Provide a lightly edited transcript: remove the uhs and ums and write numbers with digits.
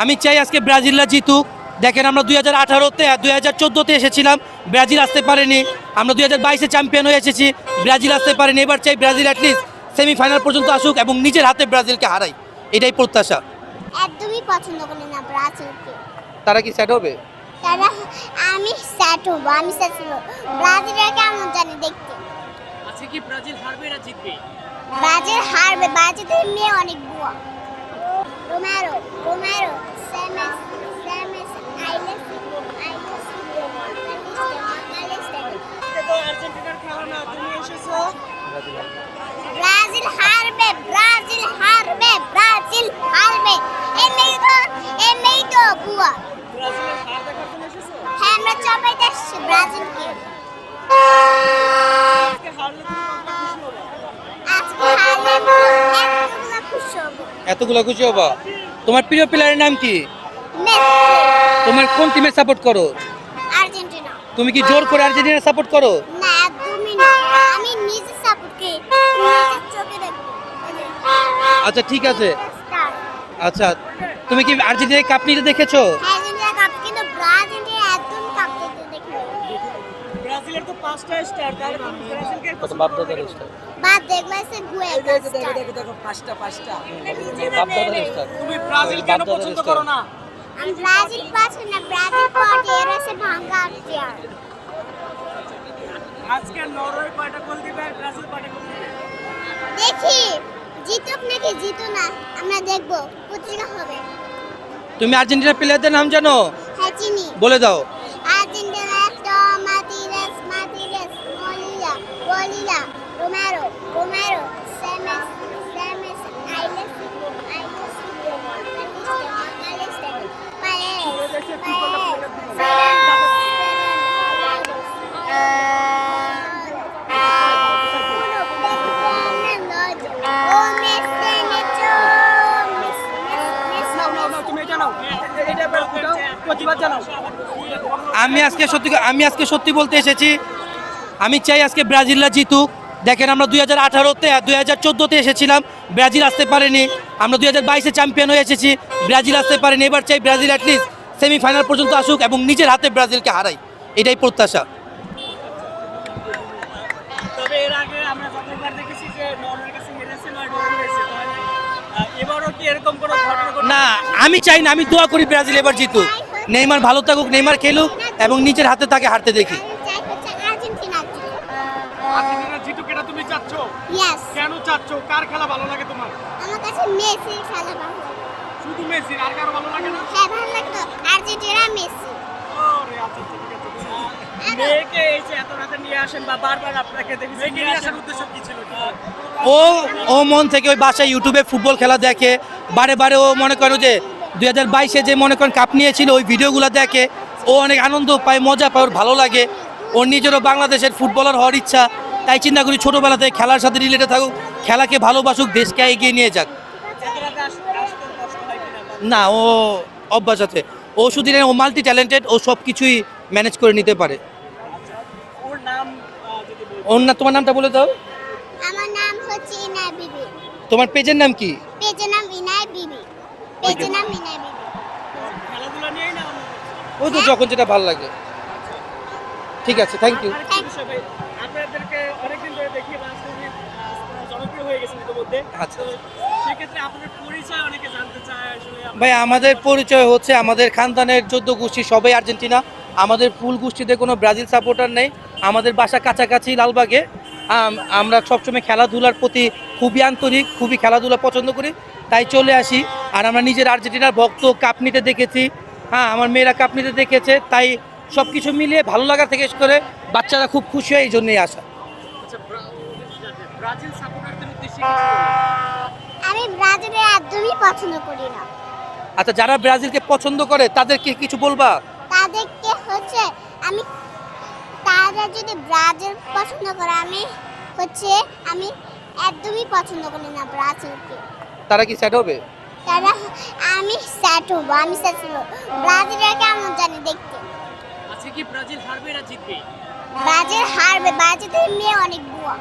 আমি চাই আজকে ব্রাজিলরা জিতুক। দেখেন আমরা 2018-তে আর 2014-তে এসেছিলাম, ব্রাজিল আসতে পারেনি। আমরা 2022-এ চ্যাম্পিয়ন হয়ে এসেছি, ব্রাজিল আসতে পারেনি। এবার চাই ব্রাজিল অ্যাটলিস্ট সেমিফাইনাল পর্যন্ত আসুক এবং নিজের হাতে ব্রাজিলকে হারাই, এটাই প্রত্যাশা। একদমই পছন্দ করি না ব্রাজিলকে। তারা কি সেট হবে? তারা আমি স্যাট হবো, আমি স্যাট হবো। ব্রাজিলরা কেমন জানি দেখতে। আজকে কি ব্রাজিল হারবে না জিতবে? ব্রাজিল হারবে, ব্রাজিলের মেয়ে অনেক বুয়া। রোমেরো রোমেরো সেমেস সেমেস আর্জেন্টিনার খেলা না, তুমি এসেছো। ব্রাজিল হারবে, ব্রাজিল হারবে, ব্রাজিল হারবে। এই তো বুয়া। ব্রাজিলের হার দেখার জন্য এসেছো? হ্যাঁ, আমরা সবাই দেখছি ব্রাজিলকে। আজকে হারলে তুমি কতটা খুশি হবে? আজকে হারলে এতগুলা খুশি হবো। এতগুলো খুশি হবা? তোমার প্রিয় প্লেয়ারের নাম কি? মেসি। তোমার কোন টিমের সাপোর্ট করো? আর্জেন্টিনা। তুমি কি জোর করে আর্জেন্টিনার সাপোর্ট করো? না, একদমই না। আমি নিজে সাপোর্ট করি, নিজের চোখে দেখি। আচ্ছা ঠিক আছে। স্টার। আচ্ছা, তুমি কি আর্জেন্টিনার কাপ নিতে দেখেছো? হ্যাঁ, আর্জেন্টিনা কাপ, কিন্তু ব্রাজিল একদম কাপ দিতে দেখি। ব্রাজিলের তো 5টা স্টার, তাহলে তুমি ব্রাজিলকে কত বাপদাদার স্টার। বাদ দেখলে সে গুয়ে স্টার। দেখো 5টা বাপদাদার স্টার। তুমি ব্রাজিল কেন পছন্দ করো না? আমি ব্রাজিল পছন্দ না, ব্রাজিল পার্টি এর সে ভাঙা প্লেয়ার। আজকে নরওয়ে কয়টা গোল দিবে আর ব্রাজিল কয়টা গোল দিবে? দেখি জিতুক নাকি জিতু না, আমরা দেখবো পত্রিকা হবে। তুমি আর্জেন্টিনার প্লেয়ারদের নাম জানো? হ্যাঁ, চিনি। বলে দাও। আর্জেন্টিনা একটা মার্টিনেজ মার্টিনেজ মলিয়া বলিলা রোমেরো রোমেরো সেমেস সেমেস আইলেসি তুমি জানাও এটা প্রতিবাদ জানাও। আমি আজকে সত্যি বলতে এসেছি। আমি চাই আজকে ব্রাজিলরা জিতুক। দেখেন আমরা 2018-তে আর 2014-তে এসেছিলাম, ব্রাজিল আসতে পারেনি। আমরা 2022-এ চ্যাম্পিয়ন হয়ে এসেছি, ব্রাজিল আসতে পারেনি। এবার চাই ব্রাজিল অ্যাটলিস্ট সেমিফাইনাল পর্যন্ত আসুক এবং নিজের হাতে ব্রাজিলকে হারাই, এটাই প্রত্যাশা। তবে এর আগে আমরা যতবার দেখেছি যে নরওয়ের কাছে হেরেছে, 9 গোল হয়েছে। তাহলে এবারও কি এরকম কোনো ঘটনা ঘটবে? না, আমি চাই না, আমি দোয়া করি ব্রাজিল এবার জিতুক। নেইমার ভালো থাকুক, নেইমার খেলুক এবং নিজের হাতে তাকে হারতে দেখি। আর্জেন্টিনা। আর্জেন্টিনা জিতুক এটা তুমি চাচ্ছো? ইয়েস। কেন চাচ্ছো? কার খেলা ভালো লাগে তোমার? আমার কাছে মেসি খেলা ভালো লাগে। শুধু মেসি, আর কারো ভালো লাগে না? হ্যাঁ, ভালো লাগতো আর্জেন্টিনা মেসি। ওরে আচ্ছা ঠিক আছে। মেয়েকে এই যে এত রাতে নিয়ে আসেন বা বারবার আপনাকে দেখি, মেয়েকে নিয়ে আসার উদ্দেশ্য কি ছিল? ও মন থেকে ওই বাসায় ইউটিউবে ফুটবল খেলা দেখে, বারে বারে ও মনে করো যে 2022-এ যে মনে করেন কাপ নিয়েছিল ওই ভিডিওগুলো দেখে, ও অনেক আনন্দ পায়, মজা পায়, ওর ভালো লাগে। ওর নিজেরও বাংলাদেশের ফুটবলার হওয়ার ইচ্ছা, তাই চিন্তা করি ছোটোবেলা থেকে খেলার সাথে রিলেটেড থাকুক, খেলাকে ভালোবাসুক, দেশকে এগিয়ে নিয়ে যাক। এত রাতে আসতে কষ্ট হয় কিনা? না, ও অভ্যাস আছে। ও শুধু ও মাল্টি ট্যালেন্টেড, ও সব কিছুই ম্যানেজ করে নিতে পারে। ওর নাম যদি বলতে। ওর না, তোমার নামটা বলে দাও। আমার নাম হচ্ছে ইনায় বিবি। তোমার পেজের নাম কি? পেজের নাম ইনায় বিবি। পেজের নাম ইনায় বিবি। খেলাধুলা নিয়েই না অন্য কিছু? ওই তো যখন যেটা ভালো লাগে। ঠিক আছে, থ্যাংক ইউ। আরেকটা বিষয় ভাই, আপনাদেরকে অনেকদিন ধরে দেখি রাজনীতি জনপ্রিয় হয়ে গেছেন ইতিমধ্যে। আচ্ছা। তো সেক্ষেত্রে আপনার পরিচয় অনেকে জানতে চায় আসলে। ভাই, আমাদের পরিচয় হচ্ছে আমাদের খানদানের 14 গোষ্ঠী সবাই আর্জেন্টিনা। আমাদের ফুল গোষ্ঠীতে কোনো ব্রাজিল সাপোর্টার নেই। আমাদের বাসা কাছাকাছি লালবাগে। আমরা সবসময় খেলাধুলার প্রতি খুবই আন্তরিক, খুবই খেলাধুলা পছন্দ করি, তাই চলে আসি। আর আমরা নিজের আর্জেন্টিনার ভক্ত, কাপ নিতে দেখেছি, হ্যাঁ আমার মেয়েরা কাপ নিতে দেখেছে, তাই সব কিছু মিলিয়ে ভালো লাগা থেকে করে বাচ্চারা খুব খুশি হয়, এই জন্যই আসা। আচ্ছা, ব্রাজিল সাপোর্টারদের উদ্দেশ্যে কিছু বলুন। আমি ব্রাজিলের একদমই পছন্দ করি না। আচ্ছা, যারা ব্রাজিলকে পছন্দ করে তাদেরকে কিছু বলবা? তাদেরকে হচ্ছে আমি, তারা যদি ব্রাজিল পছন্দ করে, আমি একদমই পছন্দ করি না ব্রাজিলকে। তারা কি সেট হবে? তারা আমি স্যাট হবো, আমি স্যাট হবো। ব্রাজিলরা কেমন জানি দেখতে। আজকে কি ব্রাজিল হারবে না জিতবে? ব্রাজিল হারবে, ব্রাজিলের মেয়ে অনেক বুয়া।